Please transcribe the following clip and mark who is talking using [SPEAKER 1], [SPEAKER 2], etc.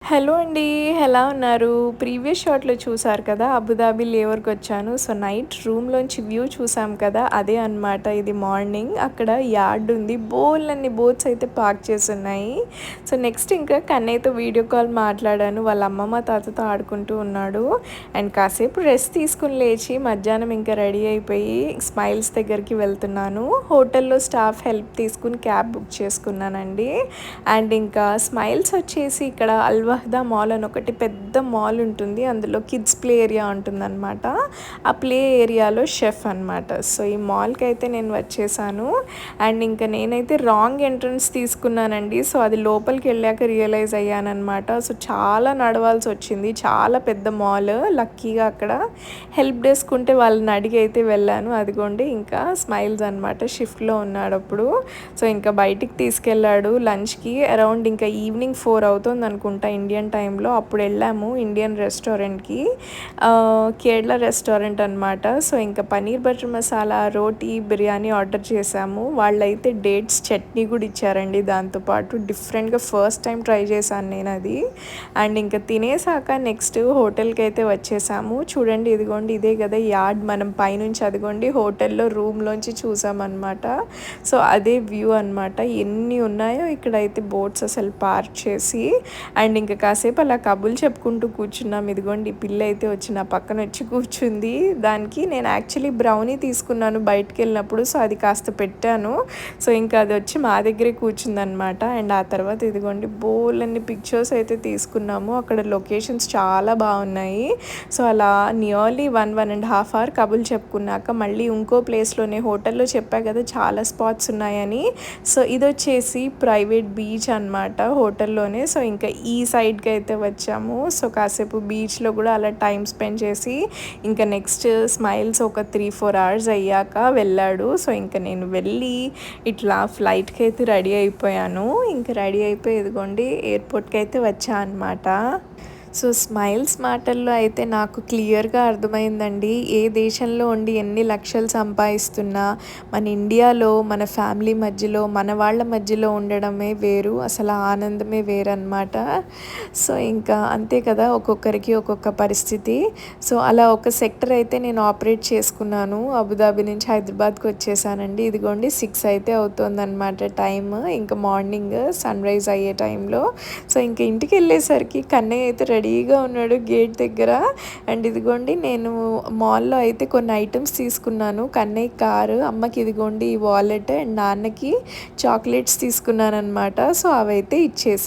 [SPEAKER 1] Hello అండి. ఎలా ఉన్నారు? ప్రీవియస్ షాట్‌లో చూసారు కదా! అబుదాబి లేవర్‌కొచ్చాను. సో, నైట్ రూమ్‌లోంచి వ్యూ చూసాం కదా! అదే అనమాట. ఇది మార్నింగ్. అక్కడ యార్డ్ ఉంది. బోలెడన్ని బోట్స్ అయితే పార్క్ చేసున్నాయి. సో, నెక్స్ట్ ఇంకా కన్నయ్యతో వీడియో కాల్ మాట్లాడాను. వాళ్ళ అమ్మమ్మ, తాతతో ఆడుకుంటూ ఉన్నాడు. అండ్ కాసేపు రెస్ట్ తీసుకొని లేచి మధ్యాహ్నం ఇంకా రెడీ అయిపోయి స్మైల్స్ దగ్గరికి వెళ్తున్నాను. హోటల్‌లో స్టాఫ్ హెల్ప్ తీసుకొని క్యాబ్ బుక్ చేసుకున్నానండి. అండ్ ఇంకా స్మైల్స్ వచ్చేసి ఇక్కడ అల్వహదా మాల్ అని ఒకటి పెద్ద మాల్ ఉంటుంది. అందులో కిడ్స్ ప్లే ఏరియా ఉంటుందన్నమాట. ఆ ప్లే ఏరియాలో షెఫ్ అనమాట. సో ఈ మాల్కి అయితే నేను వచ్చేసాను. అండ్ ఇంకా నేనైతే రాంగ్ ఎంట్రన్స్ తీసుకున్నానండి. సో అది లోపలికి వెళ్ళాక రియలైజ్ అయ్యానమాట. సో చాలా నడవాల్సి వచ్చింది. చాలా పెద్ద మాల్. లక్కీగా అక్కడ హెల్ప్ డెస్క్ ఉంటే వాళ్ళని అడిగి అయితే వెళ్ళాను. అదిగోండి ఇంకా స్మైల్స్ అనమాట. షిఫ్ట్లో ఉన్నాడు అప్పుడు. సో ఇంకా బయటికి తీసుకెళ్ళాడు లంచ్కి. అరౌండ్ ఇంకా ఈవినింగ్ 4 అవుతుంది అనుకుంటా ఇండియన్ టైంలో. అప్పుడు వెళ్ళాము ఇండియన్ రెస్టారెంట్కి. కేరళ రెస్టారెంట్ అనమాట. సో ఇంకా పన్నీర్ బటర్ మసాలా, రోటీ, బిర్యానీ ఆర్డర్ చేసాము. వాళ్ళైతే డేట్స్ చట్నీ కూడా ఇచ్చారండి దాంతోపాటు. డిఫరెంట్గా ఫస్ట్ టైం ట్రై చేశాను నేను అది. అండ్ ఇంకా తినేసాక నెక్స్ట్ హోటల్కి అయితే వచ్చేసాము. చూడండి ఇదిగోండి ఇదే కదా యార్డ్. మనం పైనుంచి అదిగోండి హోటల్లో రూమ్లోంచి చూసామన్నమాట. సో అదే వ్యూ అనమాట. ఎన్ని ఉన్నాయో ఇక్కడైతే బోట్స్ అసలు పార్క్ చేసి. అండ్ ఇంకా కాసేపు అలా కబుర్లు చెప్పుకుంటూ కూర్చున్నాం. ఇదిగోండి ఈ పిల్ల అయితే వచ్చి నా పక్కన వచ్చి కూర్చుంది. దానికి నేను యాక్చువల్లీ బ్రౌనీ తీసుకున్నాను బయటికి వెళ్ళినప్పుడు. సో అది కాస్త పెట్టాను. సో ఇంకా అది వచ్చి మా దగ్గరే కూర్చుందనమాట. అండ్ ఆ తర్వాత ఇదిగోండి బోలెడన్ని పిక్చర్స్ అయితే తీసుకున్నాము. అక్కడ లొకేషన్స్ చాలా బాగున్నాయి. సో అలా నియర్లీ 1.5 అవర్ కబుర్లు చెప్పుకున్నాక మళ్ళీ ఇంకో ప్లేస్లోనే హోటల్లో చెప్పా కదా చాలా స్పాట్స్ ఉన్నాయని. సో ఇది వచ్చేసి ప్రైవేట్ బీచ్ అనమాట హోటల్లోనే. సో ఇంకా ఈ సైడ్కి అయితే వచ్చాము. సో కాసేపు బీచ్లో కూడా అలా టైం స్పెండ్ చేసి ఇంకా నెక్స్ట్ స్మైల్స్ ఒక 3-4 అవర్స్ అయ్యాక వెళ్ళాడు. సో ఇంకా నేను వెళ్ళి ఇట్లా ఫ్లైట్కి అయితే రెడీ అయిపోయాను. ఇంకా రెడీ అయిపోయి ఇదిగోండి ఎయిర్పోర్ట్కి అయితే వచ్చా అనమాట. సో స్మైల్స్ మాటల్లో అయితే నాకు క్లియర్గా అర్థమైందండి. ఏ దేశంలో ఉండి ఎన్ని లక్షలు సంపాదిస్తున్నా మన ఇండియాలో మన ఫ్యామిలీ మధ్యలో మన వాళ్ళ మధ్యలో ఉండడమే వేరు. అసలు ఆనందమే వేరన్నమాట. సో ఇంకా అంతే కదా ఒక్కొక్కరికి ఒక్కొక్క పరిస్థితి. సో అలా ఒక సెక్టర్ అయితే నేను ఆపరేట్ చేసుకున్నాను. అబుదాబి నుంచి హైదరాబాద్కి వచ్చేసానండి. ఇదిగోండి 6 అయితే అవుతుందన్నమాట టైమ్. ఇంకా మార్నింగ్ సన్ రైజ్ అయ్యే టైంలో. సో ఇంకా ఇంటికి వెళ్ళేసరికి కన్నయ్య అయితే రెడీగా ఉన్నాడు గేట్ దగ్గర. అండ్ ఇదిగోండి నేను మాల్లో అయితే కొన్ని ఐటమ్స్ తీసుకున్నాను. కన్నయ్య కారు, అమ్మకి ఇదిగోండి ఈ వాలెట్, అండ్ నాన్నకి చాక్లెట్స్ తీసుకున్నాను అనమాట. సో అవైతే ఇచ్చేసాను.